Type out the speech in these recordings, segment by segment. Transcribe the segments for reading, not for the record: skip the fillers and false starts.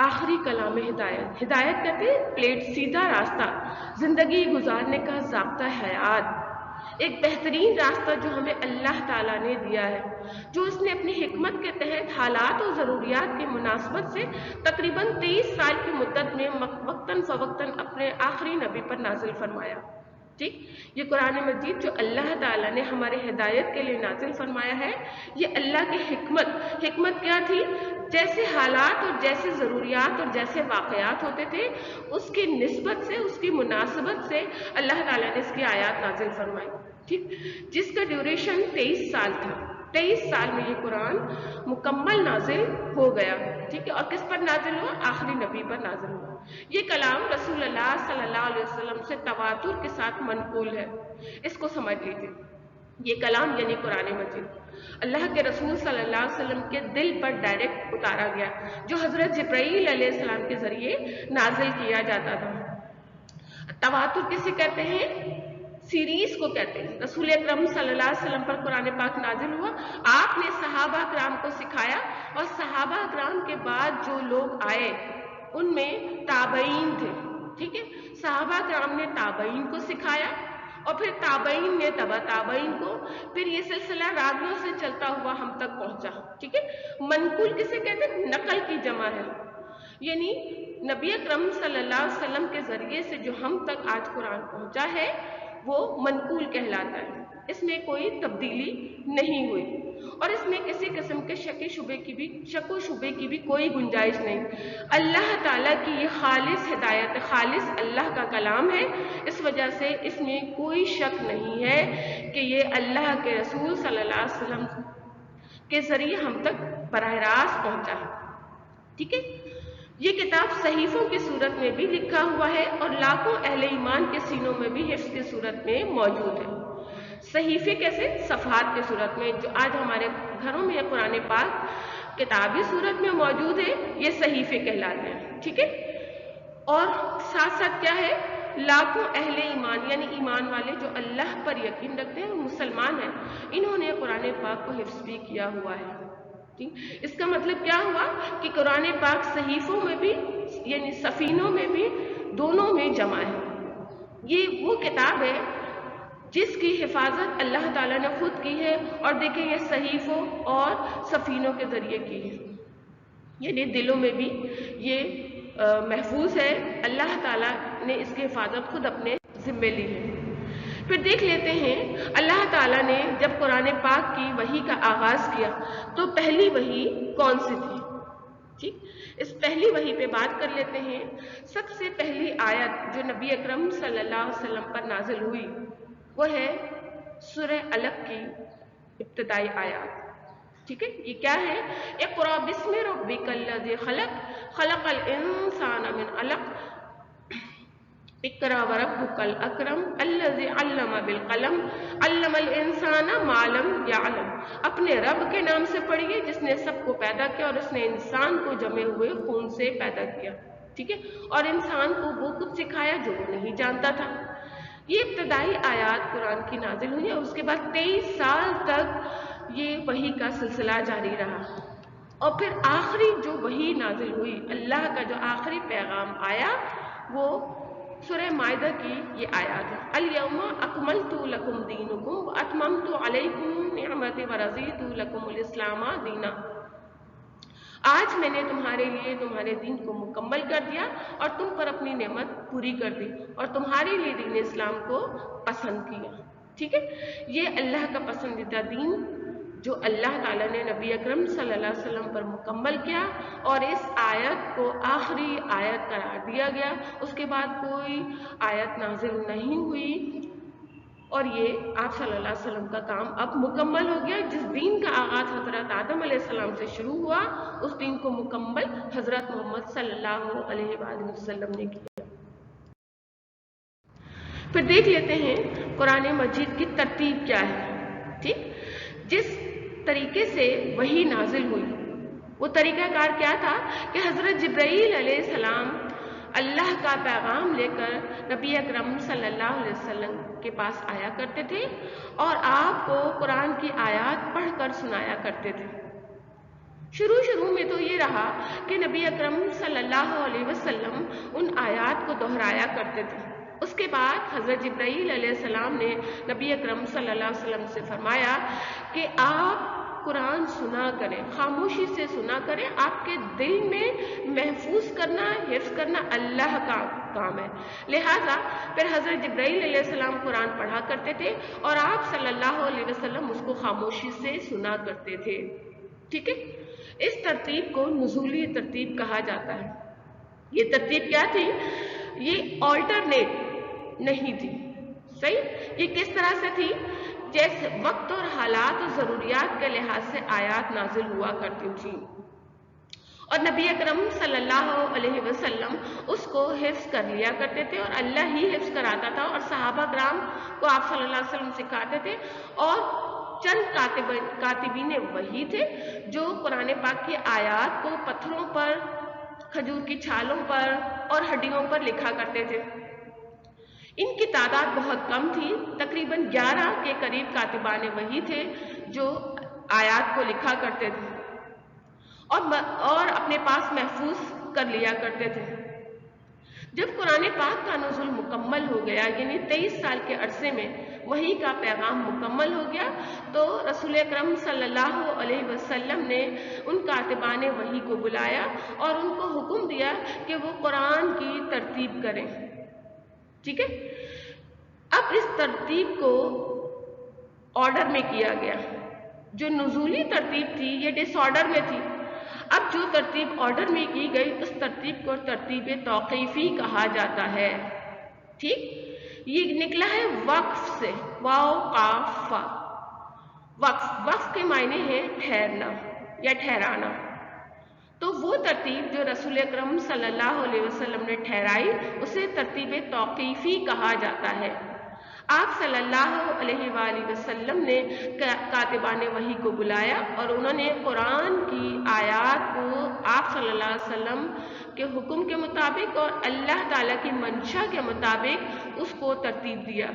آخری کلام ہدایت. ہدایت کہتے ہیں پلیٹ، سیدھا راستہ، زندگی گزارنے کا ضابطہ حیات، ایک بہترین راستہ جو ہمیں اللہ تعالیٰ نے دیا ہے، جو اس نے اپنی حکمت کے تحت حالات اور ضروریات کی مناسبت سے تقریباً 23 سال کی مدت میں وقتاً فوقتاً اپنے آخری نبی پر نازل فرمایا. ٹھیک، یہ قرآن مجید جو اللہ تعالیٰ نے ہمارے ہدایت کے لیے نازل فرمایا ہے، یہ اللہ کی حکمت کیا تھی؟ جیسے حالات اور جیسے ضروریات اور جیسے واقعات ہوتے تھے، اس کی نسبت سے، اس کی مناسبت سے اللہ تعالیٰ نے اس کی آیات نازل فرمائی. ٹھیک، جس کا ڈیوریشن 23 سال تھا. 23 سال میں یہ قرآن مکمل نازل ہو گیا. ٹھیک ہے، اور کس پر نازل ہوا؟ آخری نبی پر نازل ہوا. یہ کلام رسول اللہ صلی اللہ علیہ وسلم سے تواتر کے ساتھ منقول ہے. اس کو سمجھ لیجیے. یہ کلام یعنی قرآن مجید اللہ کے رسول صلی اللہ علیہ وسلم کے دل پر ڈائریکٹ اتارا گیا، جو حضرت جبرائیل علیہ السلام کے ذریعے نازل کیا جاتا تھا. تواتر کسے کہتے ہیں؟ سیریز کو کہتے ہیں. رسول اکرم صلی اللہ علیہ وسلم پر قرآن پاک نازل ہوا، آپ نے صحابہ کرام کو سکھایا، اور صحابہ کرام کے بعد جو لوگ آئے ان میں تابعین تھے. ٹھیک ہے، صحابہ کرام نے تابعین کو سکھایا، اور پھر تابعین نے تبع تابعین کو، پھر یہ سلسلہ راویوں سے چلتا ہوا ہم تک پہنچا. ٹھیک ہے، منقول کسے کہتے ہیں؟ نقل کی جمع ہے. یعنی نبی اکرم صلی اللہ علیہ وسلم کے ذریعے سے جو ہم تک آج قرآن پہنچا ہے وہ منقول کہلاتا ہے. اس میں کوئی تبدیلی نہیں ہوئی، اور اس میں کسی قسم کے شک و شبے کی بھی کوئی گنجائش نہیں. اللہ تعالیٰ کی یہ خالص ہدایت، خالص اللہ کا کلام ہے. اس وجہ سے اس میں کوئی شک نہیں ہے کہ یہ اللہ کے رسول صلی اللہ علیہ وسلم کے ذریعے ہم تک براہ راست پہنچا ہے. ٹھیک ہے، یہ کتاب صحیفوں کی صورت میں بھی لکھا ہوا ہے، اور لاکھوں اہل ایمان کے سینوں میں بھی حفظ کی صورت میں موجود ہے. صحیفے کیسے؟ صفحات کی صورت میں. جو آج ہمارے گھروں میں قرآن پاک کتابی صورت میں موجود ہے، یہ صحیفے کہلاتے ہیں. ٹھیک ہے، اور ساتھ ساتھ کیا ہے؟ لاکھوں اہل ایمان یعنی ایمان والے جو اللہ پر یقین رکھتے ہیں، مسلمان ہیں، انہوں نے قرآن پاک کو حفظ بھی کیا ہوا ہے. اس کا مطلب کیا ہوا کہ قرآن پاک صحیفوں میں بھی یعنی سفینوں میں بھی، دونوں میں جمع ہے. یہ وہ کتاب ہے جس کی حفاظت اللہ تعالیٰ نے خود کی ہے، اور دیکھیں یہ صحیفوں اور سفینوں کے ذریعے کی ہے. یعنی دلوں میں بھی یہ محفوظ ہے. اللہ تعالیٰ نے اس کی حفاظت خود اپنے ذمے لی ہے. پھر دیکھ لیتے ہیں اللہ تعالیٰ نے جب قرآن پاک کی وحی کا آغاز کیا تو پہلی وحی کون سی تھی؟ ٹھیک، اس پہلی وحی پہ بات کر لیتے ہیں. سب سے پہلی آیت جو نبی اکرم صلی اللہ علیہ وسلم پر نازل ہوئی وہ ہے سورہ علق کی ابتدائی آیات. ٹھیک ہے، یہ کیا ہے؟ اقرأ بسم ربک الذی خلق، خلق الانسان من علق، اقرأ وربک الاکرم الذی علم بالقلم، علم الانسان ما لم یعلم. اپنے رب کے نام سے پڑھیے جس نے سب کو پیدا کیا، اور اس نے انسان کو جمے ہوئے خون سے پیدا کیا. ٹھیک ہے، اور انسان کو وہ کچھ سکھایا جو وہ نہیں جانتا تھا. یہ ابتدائی آیات قرآن کی نازل ہوئی، اور اس کے بعد 23 سال تک یہ وحی کا سلسلہ جاری رہا. اور پھر آخری جو وحی نازل ہوئی، اللہ کا جو آخری پیغام آیا، وہ سورہ مائدہ کی یہ آیات ہے. الیوم اکملت لکم دینکم واتممت علیکم نعمتی ورضیت لکم الاسلام دینا. آج میں نے تمہارے لیے تمہارے دین کو مکمل کر دیا، اور تم پر اپنی نعمت پوری کر دی، اور تمہارے لیے دین اسلام کو پسند کیا. ٹھیک ہے، یہ اللہ کا پسندیدہ دین جو اللہ تعالیٰ نے نبی اکرم صلی اللہ علیہ وسلم پر مکمل کیا، اور اس آیت کو آخری آیت قرار دیا گیا. اس کے بعد کوئی آیت نازل نہیں ہوئی، اور یہ آپ صلی اللہ علیہ وسلم کا کام اب مکمل ہو گیا. جس دین کا آغاز حضرت آدم علیہ السلام سے شروع ہوا، اس دین کو مکمل حضرت محمد صلی اللہ علیہ وآلہ وسلم نے کیا. پھر دیکھ لیتے ہیں قرآن مجید کی ترتیب کیا ہے. ٹھیک، جس طریقے سے وحی نازل ہوئی وہ طریقہ کار کیا تھا کہ حضرت جبرائیل علیہ السلام اللہ کا پیغام لے کر نبی اکرم صلی اللہ علیہ وسلم کے پاس آیا کرتے تھے، اور آپ کو قرآن کی آیات پڑھ کر سنایا کرتے تھے. شروع میں تو یہ رہا کہ نبی اکرم صلی اللہ علیہ وسلم ان آیات کو دہرایا کرتے تھے. اس کے بعد حضرت جبرائیل علیہ السلام نے نبی اکرم صلی اللہ علیہ وسلم سے فرمایا کہ آپ قرآن سنا کریں، خاموشی سے سنا کریں. آپ کے دل میں محفوظ کرنا، حفظ کرنا اللہ کا کام ہے. لہٰذا پھر حضرت جبرائیل علیہ السلام قرآن پڑھا کرتے تھے اور آپ صلی اللہ علیہ وسلم اس کو خاموشی سے سنا کرتے تھے. ٹھیک ہے، اس ترتیب کو نزولی ترتیب کہا جاتا ہے. یہ ترتیب کیا تھی؟ یہ آلٹرنیٹ نہیں تھی. صحیح؟ یہ کس طرح سے تھی؟ جیسے وقت اور حالات اور ضروریات کے لحاظ سے آیات نازل ہوا کرتی تھیں اور نبی اکرم صلی اللہ علیہ وسلم اس کو حفظ کر لیا کرتے تھے اور اللہ ہی حفظ کراتا تھا اور صحابہ کرام کو آپ صلی اللہ علیہ وسلم سکھاتے تھے. اور چند کاتبین وحی تھے جو قرآن پاک کی آیات کو پتھروں پر، کھجور کی چھالوں پر اور ہڈیوں پر لکھا کرتے تھے. ان کی تعداد بہت کم تھی، تقریباً 11 کے قریب کاتبان وحی تھے جو آیات کو لکھا کرتے تھے اور اپنے پاس محفوظ کر لیا کرتے تھے. جب قرآن پاک کا نزول مکمل ہو گیا، یعنی 23 سال کے عرصے میں وحی کا پیغام مکمل ہو گیا، تو رسول اکرم صلی اللہ علیہ وسلم نے ان کاتبان وحی کو بلایا اور ان کو حکم دیا کہ وہ قرآن کی ترتیب کریں. ٹھیک ہے، اب اس ترتیب کو آرڈر میں کیا گیا. جو نزولی ترتیب تھی یہ ڈس آرڈر میں تھی. اب جو ترتیب آرڈر میں کی گئی اس ترتیب کو ترتیب توقیفی کہا جاتا ہے. ٹھیک، یہ نکلا ہے وقف سے، واو قاف فا. وقف کے معنی ہے ٹھہرنا یا ٹھہرانا. تو وہ ترتیب جو رسول اکرم صلی اللہ علیہ وسلم نے ٹھہرائی اسے ترتیب توقیفی کہا جاتا ہے. آپ صلی اللہ علیہ وآلہ وسلم نے کاتبان وحی کو بلایا اور انہوں نے قرآن کی آیات کو آپ صلی اللہ علیہ وسلم کے حکم کے مطابق اور اللہ تعالیٰ کی منشا کے مطابق اس کو ترتیب دیا.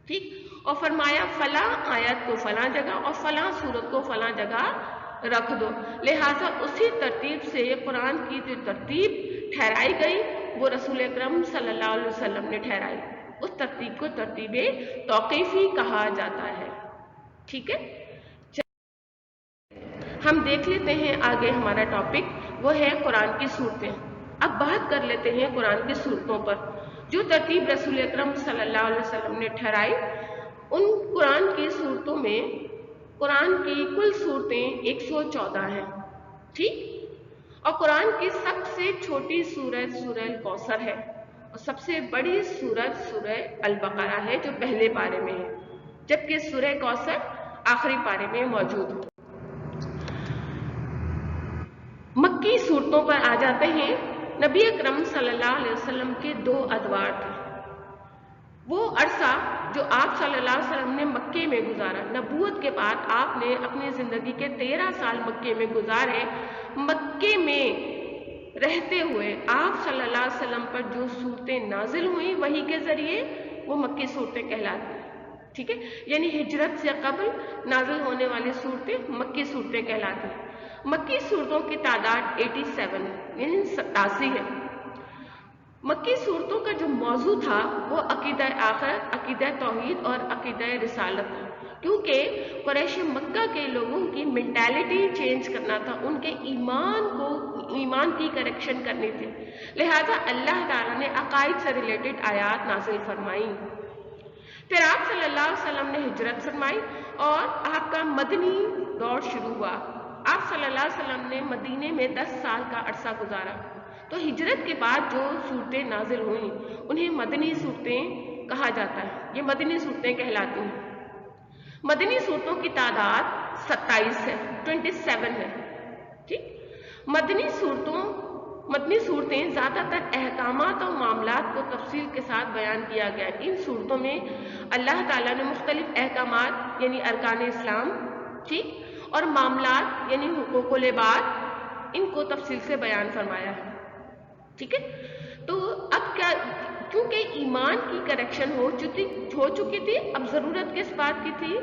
ٹھیک، اور فرمایا فلاں آیت کو فلاں جگہ اور فلاں سورت کو فلاں جگہ رکھ دو. لہٰذا اسی ترتیب سے قرآن کی جو ترتیب ٹھہرائی گئی وہ رسول اکرم صلی اللہ علیہ وسلم نے ٹھہرائی. اس ترتیب کو ترتیب توقیفی کہا جاتا ہے. ٹھیک ہے، ہم دیکھ لیتے ہیں آگے ہمارا ٹاپک وہ ہے قرآن کی صورتیں. اب بات کر لیتے ہیں قرآن کی صورتوں پر. جو ترتیب رسول اکرم صلی اللہ علیہ وسلم نے ٹھہرائی، ان قرآن کی صورتوں میں قرآن کی کل صورتیں 114 ہیں. ٹھیک، اور قرآن کی سب سے چھوٹی سورت سورہ الکوثر ہے اور سب سے بڑی سورت سورہ البقرہ ہے جو پہلے پارے میں ہے، جبکہ سورہ کوثر آخری پارے میں موجود ہے. مکی صورتوں پر آ جاتے ہیں. نبی اکرم صلی اللہ علیہ وسلم کے 2 ادوار تھے. وہ عرصہ جو آپ صلی اللہ علیہ وسلم نے مکے میں گزارا، نبوت کے بعد آپ نے اپنی زندگی کے 13 سال مکے میں گزارے. مکے میں رہتے ہوئے آپ صلی اللہ علیہ وسلم پر جو صورتیں نازل ہوئیں وحی کے ذریعے وہ مکی صورتیں کہلاتی ہیں. ٹھیک ہے، یعنی ہجرت سے قبل نازل ہونے والی صورتیں مکی صورتیں کہلاتی ہیں. مکی صورتوں کی تعداد 87 یعنی 87 ہے. مکی صورتوں کا جو موضوع تھا وہ عقیدہ آخرت، عقیدہ توحید اور عقیدہ رسالت تھا، کیونکہ قریش مکہ کے لوگوں کی مینٹالٹی چینج کرنا تھا، ان کے ایمان کی کریکشن کرنی تھی. لہذا اللہ تعالیٰ نے عقائد سے ریلیٹڈ آیات نازل فرمائی. پھر آپ صلی اللہ علیہ وسلم نے ہجرت فرمائی اور آپ کا مدنی دور شروع ہوا. آپ صلی اللہ علیہ وسلم نے مدینے میں 10 سال کا عرصہ گزارا. تو ہجرت کے بعد جو صورتیں نازل ہوئیں انہیں مدنی صورتیں کہا جاتا ہے. یہ مدنی صورتیں کہلاتی ہیں. مدنی صورتوں کی تعداد 27 ہے، 27 ہے. ٹھیک، مدنی صورتیں زیادہ تر احکامات اور معاملات کو تفصیل کے ساتھ بیان کیا گیا. ان صورتوں میں اللہ تعالیٰ نے مختلف احکامات یعنی ارکان اسلام، ٹھیک، اور معاملات یعنی حقوق و العباد ان کو تفصیل سے بیان فرمایا ہے. ٹھیک ہے، تو اب کیا، کیونکہ ایمان کی کریکشن ہو چکی تھی، اب ضرورت کس بات کی تھی؟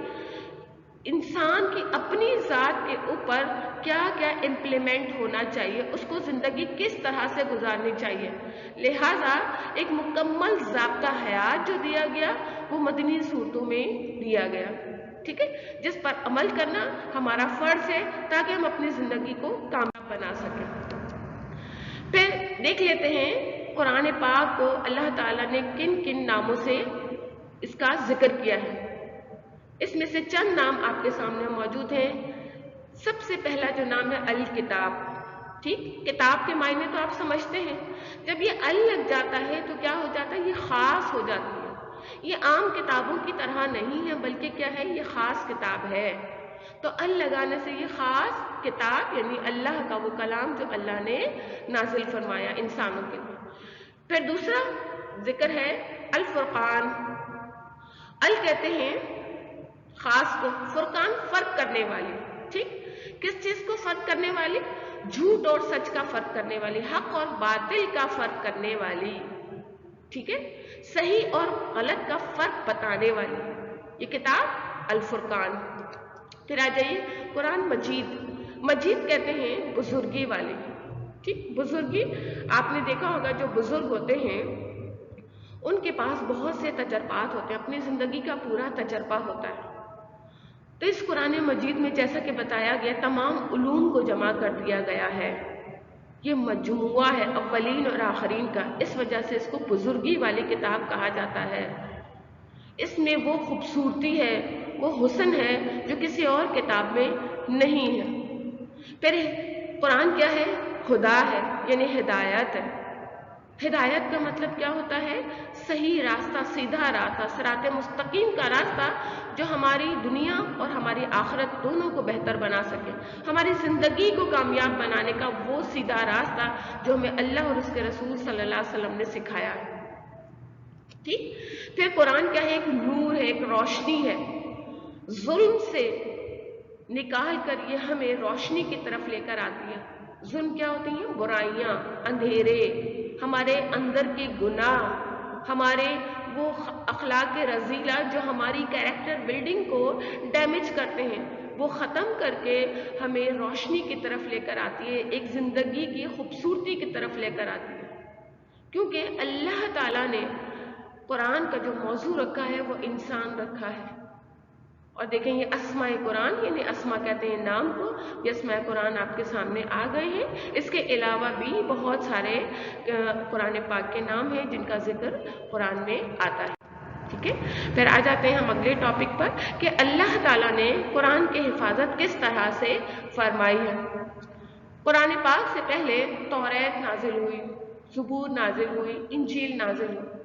انسان کی اپنی ذات کے اوپر کیا کیا امپلیمنٹ ہونا چاہیے، اس کو زندگی کس طرح سے گزارنی چاہیے. لہٰذا ایک مکمل ضابطہ حیات جو دیا گیا وہ مدنی صورتوں میں دیا گیا، ٹھیک ہے، جس پر عمل کرنا ہمارا فرض ہے تاکہ ہم اپنی زندگی کو کامیاب بنا سکیں. پھر دیکھ لیتے ہیں قرآن پاک کو اللہ تعالیٰ نے کن کن ناموں سے اس کا ذکر کیا ہے. اس میں سے چند نام آپ کے سامنے موجود ہیں. سب سے پہلا جو نام ہے الکتاب. ٹھیک، کتاب کے معنی تو آپ سمجھتے ہیں. جب یہ ال لگ جاتا ہے تو کیا ہو جاتا ہے، یہ خاص ہو جاتی ہے. یہ عام کتابوں کی طرح نہیں ہے بلکہ کیا ہے، یہ خاص کتاب ہے. تو ال لگانے سے یہ خاص کتاب یعنی اللہ کا وہ کلام جو اللہ نے نازل فرمایا انسانوں کے لیے. پھر دوسرا ذکر ہے الفرقان. ال کہتے ہیں خاص کو، فرقان فرق کرنے والی. ٹھیک، کس چیز کو فرق کرنے والی؟ جھوٹ اور سچ کا فرق کرنے والی، حق اور باطل کا فرق کرنے والی. ٹھیک ہے، صحیح اور غلط کا فرق بتانے والی یہ کتاب الفرقان. پھر آ جائیے قرآن مجید. مجید کہتے ہیں بزرگی والے. ٹھیک، بزرگی آپ نے دیکھا ہوگا جو بزرگ ہوتے ہیں ان کے پاس بہت سے تجربات ہوتے ہیں، اپنی زندگی کا پورا تجربہ ہوتا ہے. تو اس قرآن مجید میں جیسا کہ بتایا گیا تمام علوم کو جمع کر دیا گیا ہے. یہ مجموعہ ہے اولین اور آخرین کا، اس وجہ سے اس کو بزرگی والی کتاب کہا جاتا ہے. اس میں وہ خوبصورتی ہے، وہ حسن ہے جو کسی اور کتاب میں نہیں ہے. پھر قرآن کیا ہے؟ خدا ہے، یعنی ہدایت ہے. ہدایت کا مطلب کیا ہوتا ہے؟ صحیح راستہ، سیدھا راستہ، صراط مستقیم کا راستہ جو ہماری دنیا اور ہماری آخرت دونوں کو بہتر بنا سکے، ہماری زندگی کو کامیاب بنانے کا وہ سیدھا راستہ جو ہمیں اللہ اور اس کے رسول صلی اللہ علیہ وسلم نے سکھایا ہے. ٹھیک، پھر قرآن کیا ہے؟ ایک نور ہے، ایک روشنی ہے. ظلم سے نکال کر یہ ہمیں روشنی کی طرف لے کر آتی ہے. ظلم کیا ہوتی ہیں؟ برائیاں، اندھیرے، ہمارے اندر کے گناہ، ہمارے وہ اخلاق رذیلہ جو ہماری کیریکٹر بلڈنگ کو ڈیمیج کرتے ہیں، وہ ختم کر کے ہمیں روشنی کی طرف لے کر آتی ہے، ایک زندگی کی خوبصورتی کی طرف لے کر آتی ہے. کیونکہ اللہ تعالیٰ نے قرآن کا جو موضوع رکھا ہے وہ انسان رکھا ہے. اور دیکھیں یہ اسماء قرآن، یعنی اسماء کہتے ہیں نام کو، یہ اسماء قرآن آپ کے سامنے آ گئے ہیں. اس کے علاوہ بھی بہت سارے قرآن پاک کے نام ہیں جن کا ذکر قرآن میں آتا ہے. ٹھیک ہے، پھر آ جاتے ہیں ہم اگلے ٹاپک پر کہ اللہ تعالیٰ نے قرآن کی حفاظت کس طرح سے فرمائی ہے. قرآن پاک سے پہلے توریت نازل ہوئی، زبور نازل ہوئی، انجیل نازل ہوئی.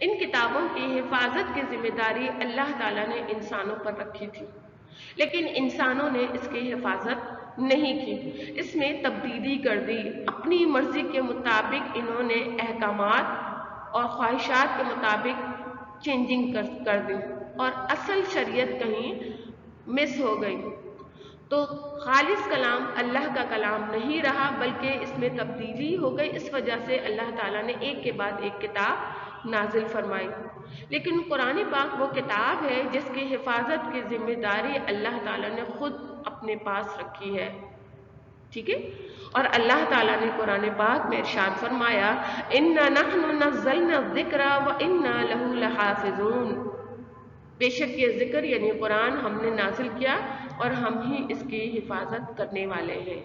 ان کتابوں کی حفاظت کی ذمہ داری اللہ تعالیٰ نے انسانوں پر رکھی تھی، لیکن انسانوں نے اس کی حفاظت نہیں کی. اس میں تبدیلی کر دی، اپنی مرضی کے مطابق انہوں نے احکامات اور خواہشات کے مطابق چینجنگ کر دی اور اصل شریعت کہیں مس ہو گئی. تو خالص کلام اللہ کا کلام نہیں رہا بلکہ اس میں تبدیلی ہو گئی. اس وجہ سے اللہ تعالیٰ نے ایک کے بعد ایک کتاب نازل فرمائی. لیکن قرآن پاک وہ کتاب ہے جس کی حفاظت کی ذمہ داری اللہ تعالیٰ نے خود اپنے پاس رکھی ہے. ٹھیک ہے، اور اللہ تعالیٰ نے قرآن پاک میں ارشاد فرمایا اِنَّا نَحْنُ نَزَّلْنَا الذِّكْرَ وَإِنَّا لَهُ لَحَافِظُونَ. بے شک یہ ذکر یعنی قرآن ہم نے نازل کیا اور ہم ہی اس کی حفاظت کرنے والے ہیں.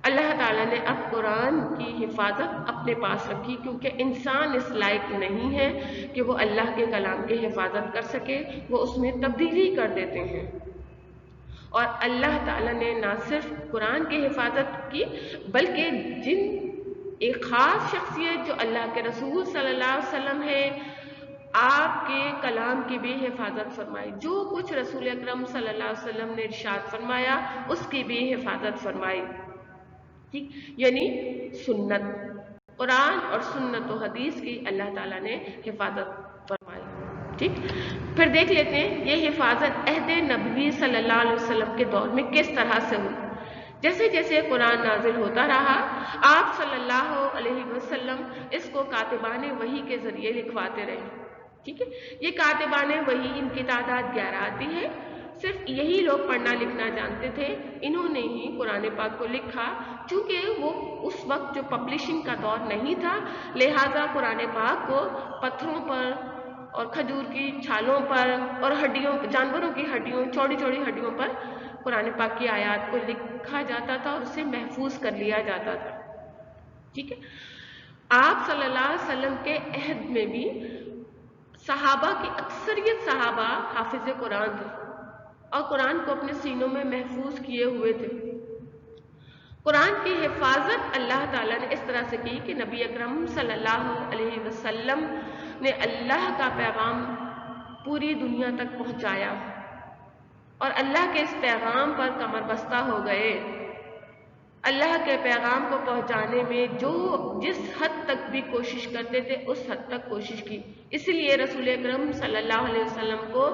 اللہ تعالیٰ نے اب قرآن کی حفاظت اپنے پاس رکھی کیونکہ انسان اس لائق نہیں ہے کہ وہ اللہ کے کلام کی حفاظت کر سکے، وہ اس میں تبدیلی کر دیتے ہیں. اور اللہ تعالیٰ نے نہ صرف قرآن کی حفاظت کی بلکہ ایک خاص شخصیت جو اللہ کے رسول صلی اللہ علیہ وسلم ہے، آپ کے کلام کی بھی حفاظت فرمائی. جو کچھ رسول اکرم صلی اللہ علیہ وسلم نے ارشاد فرمایا اس کی بھی حفاظت فرمائی. ٹھیک، یعنی سنت، قرآن اور سنت و حدیث کی اللہ تعالیٰ نے حفاظت فرمائی. ٹھیک، پھر دیکھ لیتے ہیں یہ حفاظت عہد نبوی صلی اللہ علیہ وسلم کے دور میں کس طرح سے ہوئی. جیسے جیسے قرآن نازل ہوتا رہا آپ صلی اللہ علیہ وسلم اس کو کاتبان وحی کے ذریعے لکھواتے رہے. ٹھیک ہے، یہ کاتبان وحی ان کی تعداد 11 آتی ہے. صرف یہی لوگ پڑھنا لکھنا جانتے تھے، انہوں نے ہی قرآن پاک کو لکھا۔ چونکہ وہ اس وقت جو پبلشنگ کا دور نہیں تھا، لہٰذا قرآن پاک کو پتھروں پر اور کھجور کی چھالوں پر اور ہڈیوں، جانوروں کی ہڈیوں، چوڑی چوڑی ہڈیوں پر قرآن پاک کی آیات کو لکھا جاتا تھا اور اسے محفوظ کر لیا جاتا تھا۔ ٹھیک ہے، آپ صلی اللہ علیہ وسلم کے عہد میں بھی صحابہ کی اکثریت صحابہ حافظ قرآن تھے اور قرآن کو اپنے سینوں میں محفوظ کیے ہوئے تھے۔ قرآن کی حفاظت اللہ تعالیٰ نے اس طرح سے کی کہ نبی اکرم صلی اللہ علیہ وسلم نے اللہ کا پیغام پوری دنیا تک پہنچایا اور اللہ کے اس پیغام پر کمر بستہ ہو گئے۔ اللہ کے پیغام کو پہنچانے میں جو جس حد تک بھی کوشش کرتے تھے اس حد تک کوشش کی، اس لیے رسول اکرم صلی اللہ علیہ وسلم کو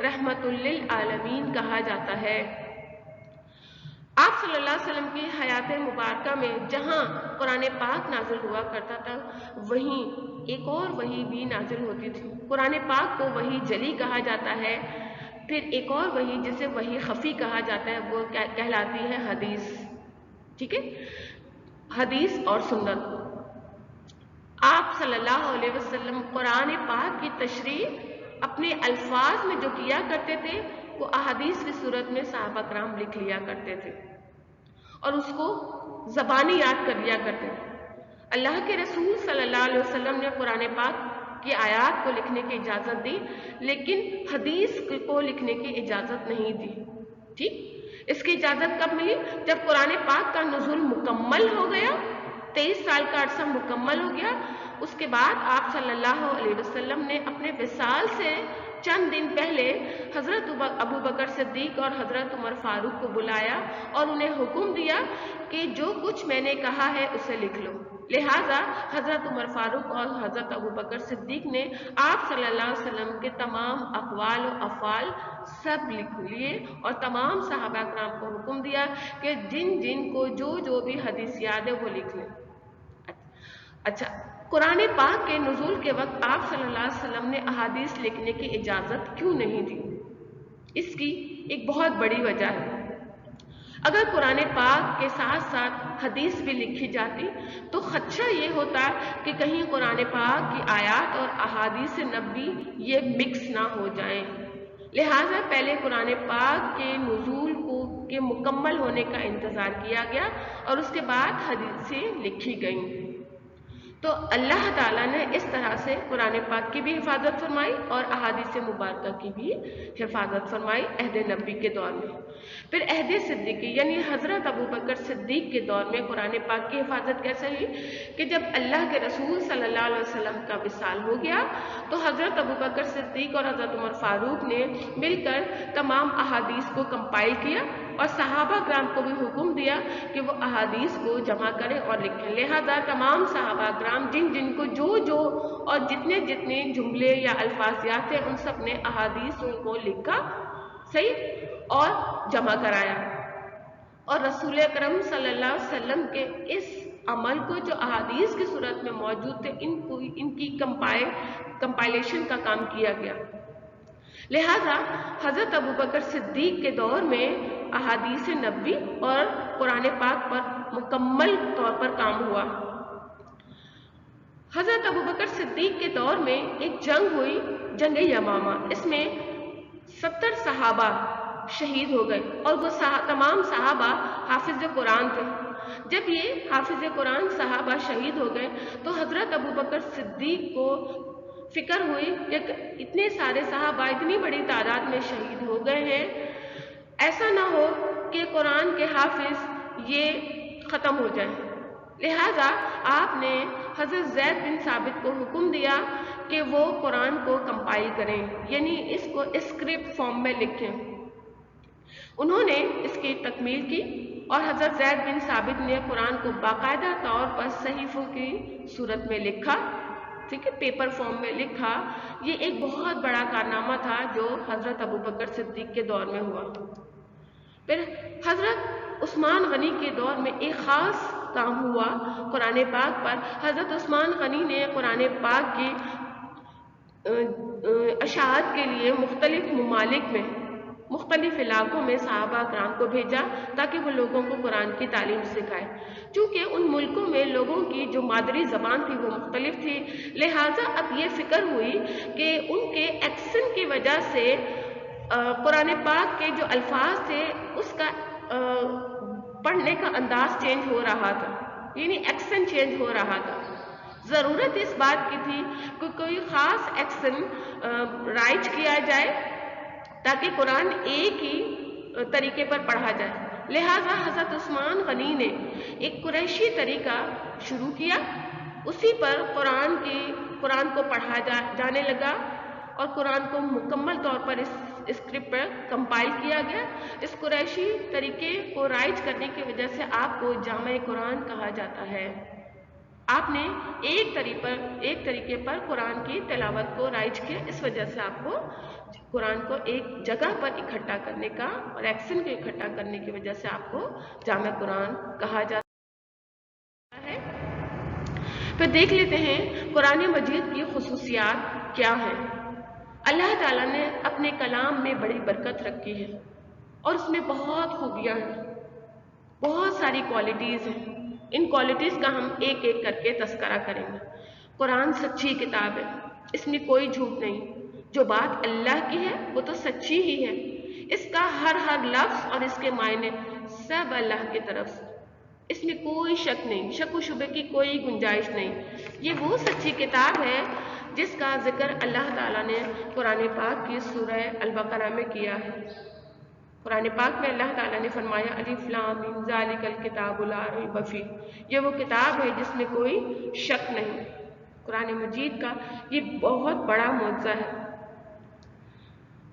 رحمت للعالمین کہا جاتا ہے۔ آپ صلی اللہ علیہ وسلم کی حیات مبارکہ میں جہاں قرآن پاک نازل ہوا کرتا تھا، وہیں ایک اور وحی بھی نازل ہوتی تھی۔ قرآن پاک کو وحی جلی کہا جاتا ہے، پھر ایک اور وحی جسے وحی خفی کہا جاتا ہے وہ کہلاتی ہے حدیث۔ ٹھیک ہے، حدیث اور سنت۔ آپ صلی اللہ علیہ وسلم قرآن پاک کی تشریح اپنے الفاظ میں جو کیا کرتے تھے وہ احادیث کی صورت میں صحابہ کرام لکھ لیا کرتے تھے اور اس کو زبانی یاد کر لیا کرتے تھے۔ اللہ کے رسول صلی اللہ علیہ وسلم نے قرآن پاک کی آیات کو لکھنے کی اجازت دی، لیکن حدیث کو لکھنے کی اجازت نہیں دی۔ ٹھیک، اس کی اجازت کب ملی؟ جب قرآن پاک کا نزول مکمل ہو گیا، 23 سال کا عرصہ مکمل ہو گیا، اس کے بعد آپ صلی اللہ علیہ وسلم نے اپنے وصال سے چند دن پہلے حضرت ابو بکر صدیق اور حضرت عمر فاروق کو بلایا اور انہیں حکم دیا کہ جو کچھ میں نے کہا ہے اسے لکھ لو۔ لہٰذا حضرت عمر فاروق اور حضرت ابو بکر صدیق نے آپ صلی اللہ علیہ وسلم کے تمام اقوال و افعال سب لکھ لیے اور تمام صحابہ کرام کو حکم دیا کہ جن جن کو جو بھی حدیث یاد ہے وہ لکھ لیں۔ اچھا، قرآن پاک کے نزول کے وقت آپ صلی اللہ علیہ وسلم نے احادیث لکھنے کی اجازت کیوں نہیں دی؟ اس کی ایک بہت بڑی وجہ ہے۔ اگر قرآن پاک کے ساتھ ساتھ حدیث بھی لکھی جاتی تو خدشہ یہ ہوتا کہ کہیں قرآن پاک کی آیات اور احادیث نبوی یہ مکس نہ ہو جائیں۔ لہٰذا پہلے قرآن پاک کے نزول کے مکمل ہونے کا انتظار کیا گیا اور اس کے بعد حدیثیں لکھی گئیں۔ تو اللہ تعالیٰ نے اس طرح سے قرآن پاک کی بھی حفاظت فرمائی اور احادیث مبارکہ کی بھی حفاظت فرمائی عہد نبی کے دور میں۔ پھر عہد صدیقی یعنی حضرت ابو بکر صدیق کے دور میں قرآن پاک کی حفاظت کیسے ہوئی کہ جب اللہ کے رسول صلی اللہ علیہ وسلم کا وصال ہو گیا تو حضرت ابو بکر صدیق اور حضرت عمر فاروق نے مل کر تمام احادیث کو کمپائل کیا اور صحابہ کرام کو بھی حکم دیا کہ وہ احادیث کو جمع کریں اور لکھیں۔ لہذا تمام صحابہ کرام جن جن کو جو اور جتنے جتنے جملے یا الفاظ یاد تھے ان سب نے احادیث کو لکھا، صحیح، اور جمع کرایا۔ اور رسول اکرم صلی اللہ علیہ وسلم کے اس عمل کو جو احادیث کی صورت میں موجود تھے ان کی کمپائلیشن کا کام کیا گیا۔ لہذا حضرت ابو بکر صدیق کے دور میں احادیث نبوی اور قرآن پاک پر مکمل طور پر کام ہوا۔ حضرت ابو بکر صدیق کے دور میں ایک جنگ ہوئی، جنگ یمامہ۔ اس میں 70 صحابہ شہید ہو گئے اور وہ تمام صحابہ حافظ قرآن تھے۔ جب یہ حافظ قرآن صحابہ شہید ہو گئے تو حضرت ابو بکر صدیق کو فکر ہوئی کہ اتنے سارے صحابہ اتنی بڑی تعداد میں شہید ہو گئے ہیں، ایسا نہ ہو کہ قرآن کے حافظ یہ ختم ہو جائیں۔ لہٰذا آپ نے حضرت زید بن ثابت کو حکم دیا کہ وہ قرآن کو کمپائل کریں، یعنی اس کو اسکرپٹ فارم میں لکھیں۔ انہوں نے اس کی تکمیل کی اور حضرت زید بن ثابت نے قرآن کو باقاعدہ طور پر صحیفوں کی صورت میں لکھا، ٹھیک ہے، پیپر فارم میں لکھا۔ یہ ایک بہت بڑا کارنامہ تھا جو حضرت ابو بکر صدیق کے دور میں ہوا۔ پھر حضرت عثمان غنی کے دور میں ایک خاص کام ہوا قرآن پاک پر۔ حضرت عثمان غنی نے قرآن پاک کی اشاعت کے لیے مختلف ممالک میں مختلف علاقوں میں صحابہ کرام کو بھیجا تاکہ وہ لوگوں کو قرآن کی تعلیم سکھائے۔ چونکہ ان ملکوں میں لوگوں کی جو مادری زبان تھی وہ مختلف تھی، لہٰذا اب یہ فکر ہوئی کہ ان کے ایکسنٹ کی وجہ سے قرآن پاک کے جو الفاظ تھے اس کا پڑھنے کا انداز چینج ہو رہا تھا، یعنی ایکسنٹ چینج ہو رہا تھا۔ ضرورت اس بات کی تھی کہ کوئی خاص ایکسنٹ رائج کیا جائے تاکہ قرآن ایک ہی طریقے پر پڑھا جائے۔ لہٰذا حضرت عثمان غنی نے ایک قریشی طریقہ شروع کیا، اسی پر قرآن کو پڑھا جانے لگا اور قرآن کو مکمل طور پر اس اسکرپٹ پر کمپائل کیا گیا۔ اس قریشی طریقے کو رائج کرنے کی وجہ سے آپ کو جامع قرآن کہا جاتا ہے۔ آپ نے ایک طریقے پر قرآن کی تلاوت کو رائج کیا، اس وجہ سے آپ کو قرآن کو ایک جگہ پر اکٹھا کرنے کا اور ایکسن کو اکٹھا کرنے کی وجہ سے آپ کو جامع قرآن کہا جاتا ہے۔ پھر دیکھ لیتے ہیں قرآن مجید کی خصوصیات کیا ہیں۔ اللہ تعالیٰ نے اپنے کلام میں بڑی برکت رکھی ہے اور اس میں بہت خوبیاں ہیں، بہت ساری کوالٹیز ہیں۔ ان کوالٹیز کا ہم ایک ایک کر کے تذکرہ کریں گے۔ قرآن سچی کتاب ہے، اس میں کوئی جھوٹ نہیں، جو بات اللہ کی ہے وہ تو سچی ہی ہے، اس کا ہر لفظ اور اس کے معنی سب اللہ کی طرف سے، اس میں کوئی شک نہیں، شک و شبہ کی کوئی گنجائش نہیں۔ یہ وہ سچی کتاب ہے جس کا ذکر اللہ تعالیٰ نے قرآن پاک کی سورہ البقرہ میں کیا ہے۔ قرآن پاک میں اللہ تعالیٰ نے فرمایا الف لام میم ذالک الکتاب لا ریب فیہ، یہ وہ کتاب ہے جس میں کوئی شک نہیں۔ قرآن مجید کا یہ بہت بڑا معجزہ ہے۔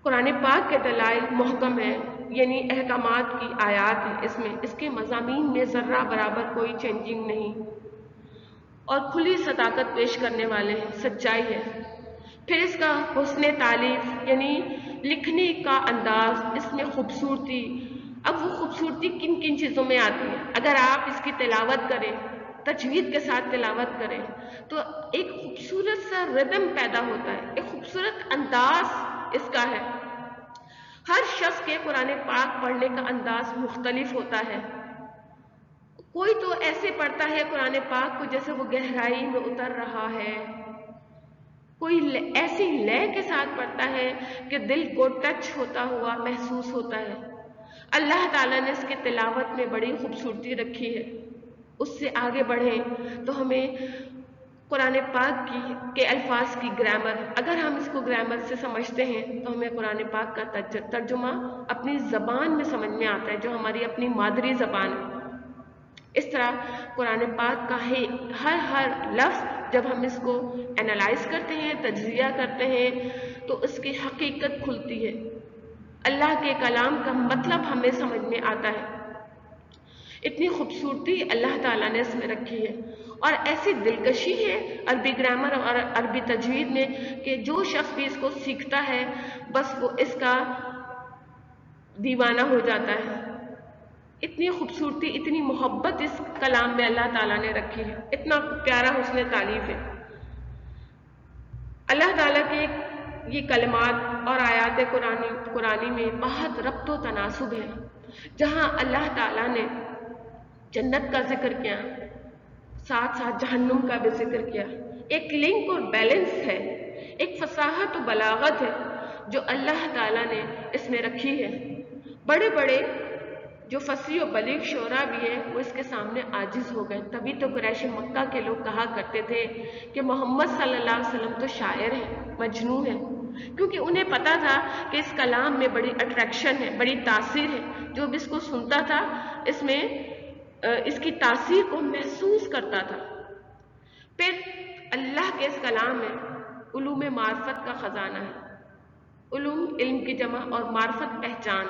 قرآن پاک کے دلائل محکم ہیں، یعنی احکامات کی آیات ہیں، اس کے مضامین میں ذرہ برابر کوئی چینجنگ نہیں اور کھلی صداقت پیش کرنے والے ہیں، سچائی ہے۔ پھر اس کا حسن تعلیف یعنی لکھنے کا انداز، اس میں خوبصورتی، اب وہ خوبصورتی کن کن چیزوں میں آتی ہے؟ اگر آپ اس کی تلاوت کریں، تجوید کے ساتھ تلاوت کریں تو ایک خوبصورت سا ردم پیدا ہوتا ہے، ایک خوبصورت انداز اس کا ہے۔ ہر شخص کے قرآن پاک پڑھنے کا انداز مختلف ہوتا ہے۔ کوئی تو ایسے پڑھتا ہے قرآن پاک کو جیسے وہ گہرائی میں اتر رہا ہے، کوئی ایسی لے کے ساتھ پڑھتا ہے کہ دل کو ٹچ ہوتا ہوا محسوس ہوتا ہے۔ اللہ تعالیٰ نے اس کی تلاوت میں بڑی خوبصورتی رکھی ہے۔ اس سے آگے بڑھیں تو ہمیں قرآن پاک کے الفاظ کی گرامر، اگر ہم اس کو گرامر سے سمجھتے ہیں تو ہمیں قرآن پاک کا ترجمہ اپنی زبان میں سمجھ میں آتا ہے، جو ہماری اپنی مادری زبان ہے۔ اس طرح قرآن پاک کا ہر لفظ جب ہم اس کو انالائز کرتے ہیں، تجزیہ کرتے ہیں تو اس کی حقیقت کھلتی ہے، اللہ کے کلام کا مطلب ہمیں سمجھ میں آتا ہے۔ اتنی خوبصورتی اللہ تعالیٰ نے اس میں رکھی ہے اور ایسی دلکشی ہے عربی گرامر اور عربی تجوید میں کہ جو شخص بھی اس کو سیکھتا ہے بس وہ اس کا دیوانہ ہو جاتا ہے۔ اتنی خوبصورتی، اتنی محبت اس کلام میں اللہ تعالیٰ نے رکھی ہے، اتنا پیارا حسن تعلیف ہے۔ اللہ تعالیٰ کے یہ کلمات اور آیات قرآنی میں بہت ربط و تناسب ہے۔ جہاں اللہ تعالیٰ نے جنت کا ذکر کیا، ساتھ ساتھ جہنم کا بھی ذکر کیا، ایک لنک اور بیلنس ہے، ایک فصاحت و بلاغت ہے جو اللہ تعالیٰ نے اس میں رکھی ہے۔ بڑے بڑے جو فصیح و بلیغ شعراء بھی ہیں وہ اس کے سامنے عاجز ہو گئے۔ تبھی تو قریش مکہ کے لوگ کہا کرتے تھے کہ محمد صلی اللہ علیہ وسلم تو شاعر ہیں، مجنون ہیں، کیونکہ انہیں پتا تھا کہ اس کلام میں بڑی اٹریکشن ہے، بڑی تاثیر ہے۔ جو بھی اس کو سنتا تھا اس میں اس کی تاثیر کو محسوس کرتا تھا۔ پھر اللہ کے اس کلام میں علوم معرفت کا خزانہ ہے۔ علوم علم کی جمع اور معرفت پہچان۔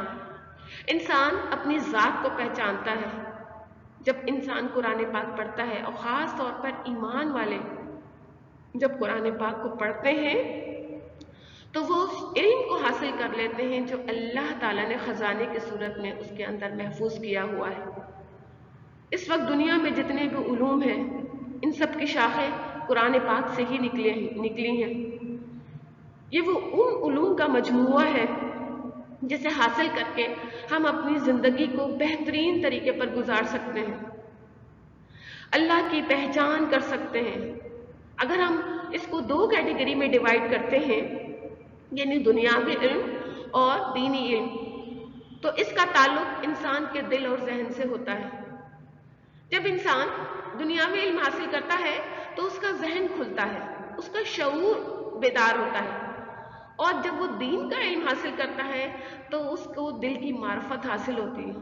انسان اپنی ذات کو پہچانتا ہے جب انسان قرآن پاک پڑھتا ہے، اور خاص طور پر ایمان والے جب قرآن پاک کو پڑھتے ہیں تو وہ اس علم کو حاصل کر لیتے ہیں جو اللہ تعالیٰ نے خزانے کی صورت میں اس کے اندر محفوظ کیا ہوا ہے۔ اس وقت دنیا میں جتنے بھی علوم ہیں ان سب کی شاخیں قرآن پاک سے ہی نکلی ہیں۔ یہ وہ ان علوم کا مجموعہ ہے جسے حاصل کر کے ہم اپنی زندگی کو بہترین طریقے پر گزار سکتے ہیں، اللہ کی پہچان کر سکتے ہیں۔ اگر ہم اس کو دو کیٹیگری میں ڈیوائڈ کرتے ہیں، یعنی دنیاوی علم اور دینی علم، تو اس کا تعلق انسان کے دل اور ذہن سے ہوتا ہے۔ جب انسان دنیاوی علم حاصل کرتا ہے تو اس کا ذہن کھلتا ہے، اس کا شعور بیدار ہوتا ہے، اور جب وہ دین کا علم حاصل کرتا ہے تو اس کو دل کی معرفت حاصل ہوتی ہے،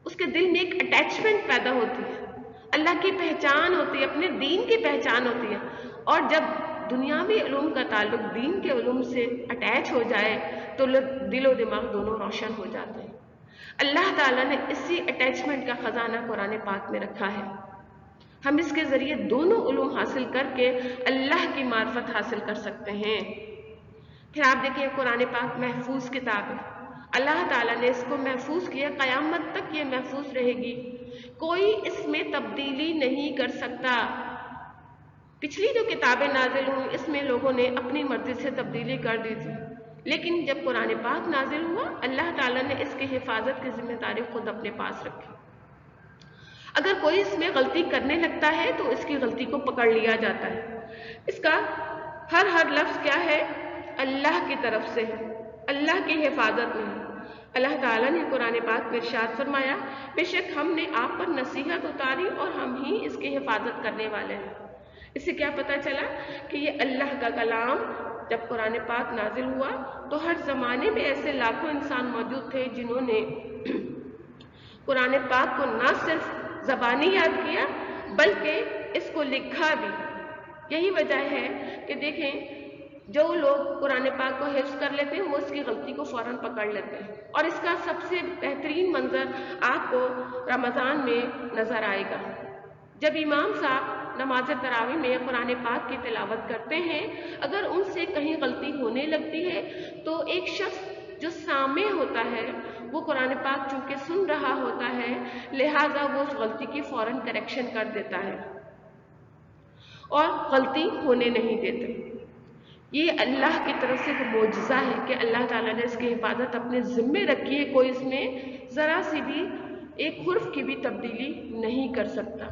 اس کے دل میں ایک اٹیچمنٹ پیدا ہوتی ہے، اللہ کی پہچان ہوتی ہے، اپنے دین کی پہچان ہوتی ہے۔ اور جب دنیاوی علوم کا تعلق دین کے علوم سے اٹیچ ہو جائے تو دل و دماغ دونوں روشن ہو جاتے ہیں۔ اللہ تعالیٰ نے اسی اٹیچمنٹ کا خزانہ قرآن پاک میں رکھا ہے۔ ہم اس کے ذریعے دونوں علوم حاصل کر کے اللہ کی معرفت حاصل کر سکتے ہیں۔ پھر آپ دیکھیں قرآن پاک محفوظ کتاب ہے، اللہ تعالیٰ نے اس کو محفوظ کیا، قیامت تک یہ محفوظ رہے گی، کوئی اس میں تبدیلی نہیں کر سکتا۔ پچھلی جو کتابیں نازل ہوئی اس میں لوگوں نے اپنی مرضی سے تبدیلی کر دی تھی، لیکن جب قرآن پاک نازل ہوا اللہ تعالیٰ نے اس کی حفاظت کی ذمہ داری خود اپنے پاس رکھی۔ اگر کوئی اس میں غلطی کرنے لگتا ہے تو اس کی غلطی کو پکڑ لیا جاتا ہے۔ اس کا ہر لفظ کیا ہے؟ اللہ کی طرف سے ہے، اللہ کی حفاظت میں ہے۔ اللہ تعالیٰ نے قرآن پاک میں ارشاد فرمایا، بے شک ہم نے آپ پر نصیحت اتاری اور ہم ہی اس کی حفاظت کرنے والے ہیں۔ اس سے کیا پتہ چلا کہ یہ اللہ کا کلام جب قرآن پاک نازل ہوا تو ہر زمانے میں ایسے لاکھوں انسان موجود تھے جنہوں نے قرآن پاک کو نہ صرف زبانی یاد کیا بلکہ اس کو لکھا بھی۔ یہی وجہ ہے کہ دیکھیں جو لوگ قرآن پاک کو حفظ کر لیتے ہیں وہ اس کی غلطی کو فوراً پکڑ لیتے ہیں، اور اس کا سب سے بہترین منظر آپ کو رمضان میں نظر آئے گا۔ جب امام صاحب نماز تراویح میں قرآن پاک کی تلاوت کرتے ہیں، اگر ان سے کہیں غلطی ہونے لگتی ہے تو ایک شخص جو سامع ہوتا ہے وہ قرآن پاک چونکہ سن رہا ہوتا ہے لہٰذا وہ اس غلطی کی فوراً کریکشن کر دیتا ہے اور غلطی ہونے نہیں دیتے۔ یہ اللہ کی طرف سے ایک معجزہ ہے کہ اللہ تعالیٰ نے اس کی حفاظت اپنے ذمے رکھی ہے، کوئی اس میں ذرا سی بھی ایک حرف کی بھی تبدیلی نہیں کر سکتا۔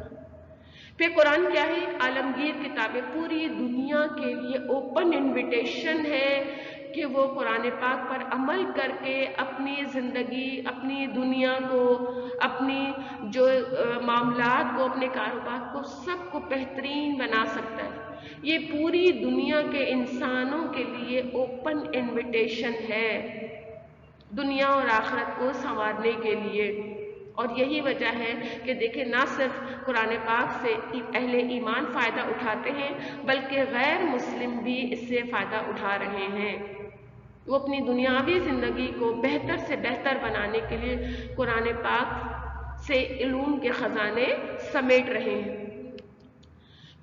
پھر قرآن کیا ہے؟ عالمگیر کتاب ہے، پوری دنیا کے لیے اوپن انویٹیشن ہے کہ وہ قرآن پاک پر عمل کر کے اپنی زندگی، اپنی دنیا کو، اپنی جو معاملات کو، اپنے کاروبار کو، سب کو بہترین بنا سکتا ہے۔ یہ پوری دنیا کے انسانوں کے لیے اوپن انویٹیشن ہے، دنیا اور آخرت کو سنوارنے کے لیے۔ اور یہی وجہ ہے کہ دیکھیں نہ صرف قرآن پاک سے اہل ایمان فائدہ اٹھاتے ہیں بلکہ غیر مسلم بھی اس سے فائدہ اٹھا رہے ہیں، وہ اپنی دنیاوی زندگی کو بہتر سے بہتر بنانے کے لیے قرآن پاک سے علوم کے خزانے سمیٹ رہے ہیں۔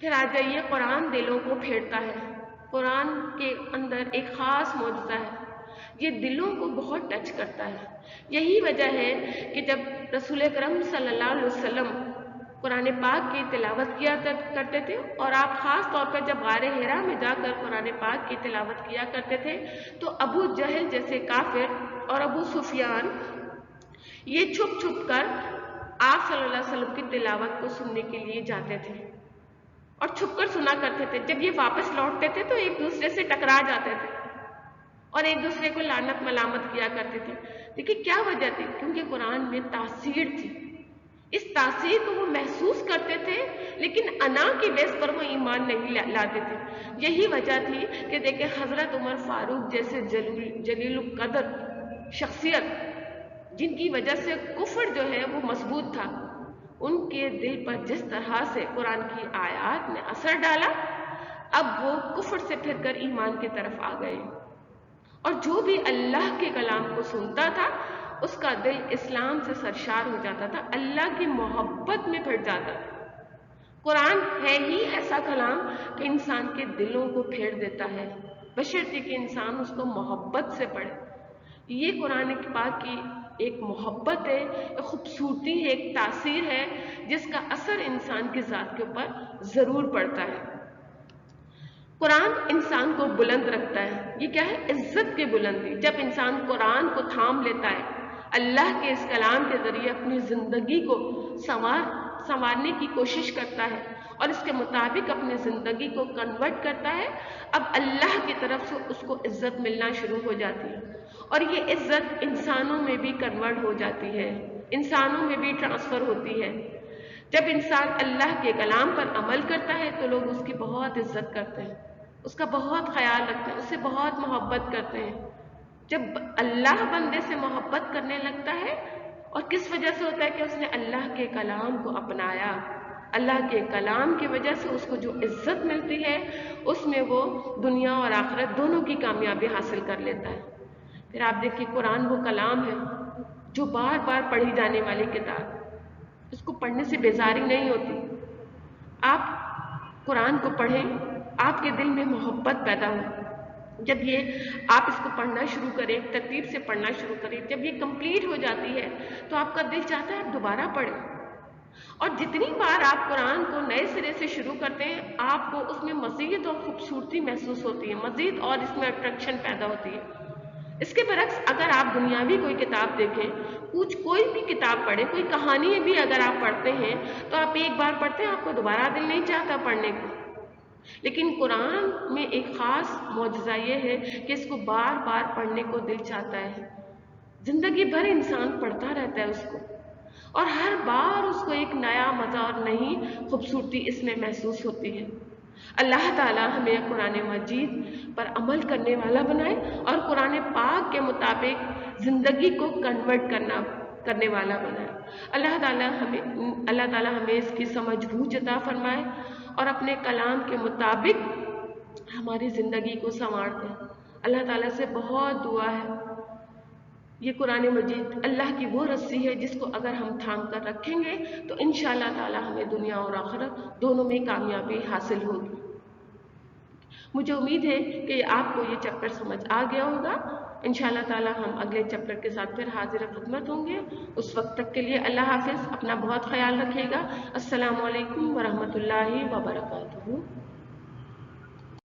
پھر آ جائیے قرآن دلوں کو پھیرتا ہے۔ قرآن کے اندر ایک خاص معجزہ ہے، یہ دلوں کو بہت ٹچ کرتا ہے۔ یہی وجہ ہے کہ جب رسول اکرم صلی اللہ علیہ وسلم قرآن پاک کی تلاوت کیا کرتے تھے، اور آپ خاص طور پر جب غار حرا میں جا کر قرآن پاک کی تلاوت کیا کرتے تھے تو ابو جہل جیسے کافر اور ابو سفیان یہ چھپ چھپ کر آپ صلی اللہ علیہ وسلم کی تلاوت کو سننے کے لیے جاتے تھے اور چھپ کر سنا کرتے تھے۔ جب یہ واپس لوٹتے تھے تو ایک دوسرے سے ٹکرا جاتے تھے اور ایک دوسرے کو لعنت ملامت کیا کرتے تھے۔ دیکھیے کیا وجہ تھی؟ کیونکہ قرآن میں تاثیر تھی، اس تاثیر کو وہ محسوس کرتے تھے لیکن انا کی بیس پر وہ ایمان نہیں لاتے تھے۔ یہی وجہ تھی کہ دیکھیں حضرت عمر فاروق جیسے جلیل القدر شخصیت جن کی وجہ سے کفر جو ہے وہ مضبوط تھا، ان کے دل پر جس طرح سے قرآن کی آیات نے اثر ڈالا اب وہ کفر سے پھر کر ایمان کی طرف آ گئے، اور جو بھی اللہ کے کلام کو سنتا تھا اس کا دل اسلام سے سرشار ہو جاتا تھا، اللہ کی محبت میں پھر جاتا تھا۔ قرآن ہے ہی ایسا کلام کہ انسان کے دلوں کو پھیر دیتا ہے، بشرطے کہ انسان اس کو محبت سے پڑھے۔ یہ قرآن پاک کی ایک محبت ہے، ایک خوبصورتی ہے، ایک تاثیر ہے جس کا اثر انسان کی ذات کے اوپر ضرور پڑتا ہے۔ قرآن انسان کو بلند رکھتا ہے. یہ کیا ہے؟ عزت کی بلندی. جب انسان قرآن کو تھام لیتا ہے، اللہ کے اس کلام کے ذریعے اپنی زندگی کو سنوارنے کی کوشش کرتا ہے اور اس کے مطابق اپنی زندگی کو کنورٹ کرتا ہے، اب اللہ کی طرف سے اس کو عزت ملنا شروع ہو جاتی ہے، اور یہ عزت انسانوں میں بھی کنورٹ ہو جاتی ہے، انسانوں میں بھی ٹرانسفر ہوتی ہے. جب انسان اللہ کے کلام پر عمل کرتا ہے تو لوگ اس کی بہت عزت کرتے ہیں، اس کا بہت خیال رکھتے ہیں، اس سے بہت محبت کرتے ہیں. جب اللہ بندے سے محبت کرنے لگتا ہے، اور کس وجہ سے ہوتا ہے کہ اس نے اللہ کے کلام کو اپنایا، اللہ کے کلام کی وجہ سے اس کو جو عزت ملتی ہے اس میں وہ دنیا اور آخرت دونوں کی کامیابی حاصل کر لیتا ہے. پھر آپ دیکھیے قرآن وہ کلام ہے جو بار بار پڑھی جانے والی کتاب، اس کو پڑھنے سے بیزاری نہیں ہوتی. آپ قرآن کو پڑھیں، آپ کے دل میں محبت پیدا ہو. جب یہ آپ اس کو پڑھنا شروع کریں، ترتیب سے پڑھنا شروع کریں، جب یہ کمپلیٹ ہو جاتی ہے تو آپ کا دل چاہتا ہے آپ دوبارہ پڑھیں. اور جتنی بار آپ قرآن کو نئے سرے سے شروع کرتے ہیں، آپ کو اس میں مزید اور خوبصورتی محسوس ہوتی ہے، مزید اور اس میں اٹریکشن پیدا ہوتی ہے. اس کے برعکس اگر آپ دنیاوی کوئی کتاب دیکھیں، کوئی بھی کتاب پڑھیں، کوئی کہانی بھی اگر آپ پڑھتے ہیں تو آپ ایک بار پڑھتے ہیں، آپ کو دوبارہ دل نہیں چاہتا پڑھنے کو. لیکن قرآن میں ایک خاص معجزہ یہ ہے کہ اس کو بار بار پڑھنے کو دل چاہتا ہے. زندگی بھر انسان پڑھتا رہتا ہے اس کو، اور ہر بار اس کو ایک نیا مزہ اور نئی خوبصورتی اس میں محسوس ہوتی ہے. اللہ تعالی ہمیں قرآن مجید پر عمل کرنے والا بنائے اور قرآن پاک کے مطابق زندگی کو کنورٹ کرنے والا بنائے. اللہ تعالی ہمیں اس کی سمجھ بوجھ عطا فرمائے اور اپنے کلام کے مطابق ہماری زندگی کو سنوار دے. اللہ تعالیٰ سے بہت دعا ہے. یہ قرآن مجید اللہ کی وہ رسی ہے جس کو اگر ہم تھام کر رکھیں گے تو انشاءاللہ تعالیٰ ہمیں دنیا اور آخرت دونوں میں کامیابی حاصل ہوگی. مجھے امید ہے کہ آپ کو یہ چیپٹر سمجھ آ گیا ہوگا. انشاءاللہ تعالیٰ ہم اگلے چیپٹر کے ساتھ پھر حاضر خدمت ہوں گے. اس وقت تک کے لیے اللہ حافظ. اپنا بہت خیال رکھیے گا. السلام علیکم ورحمۃ اللہ وبرکاتہ.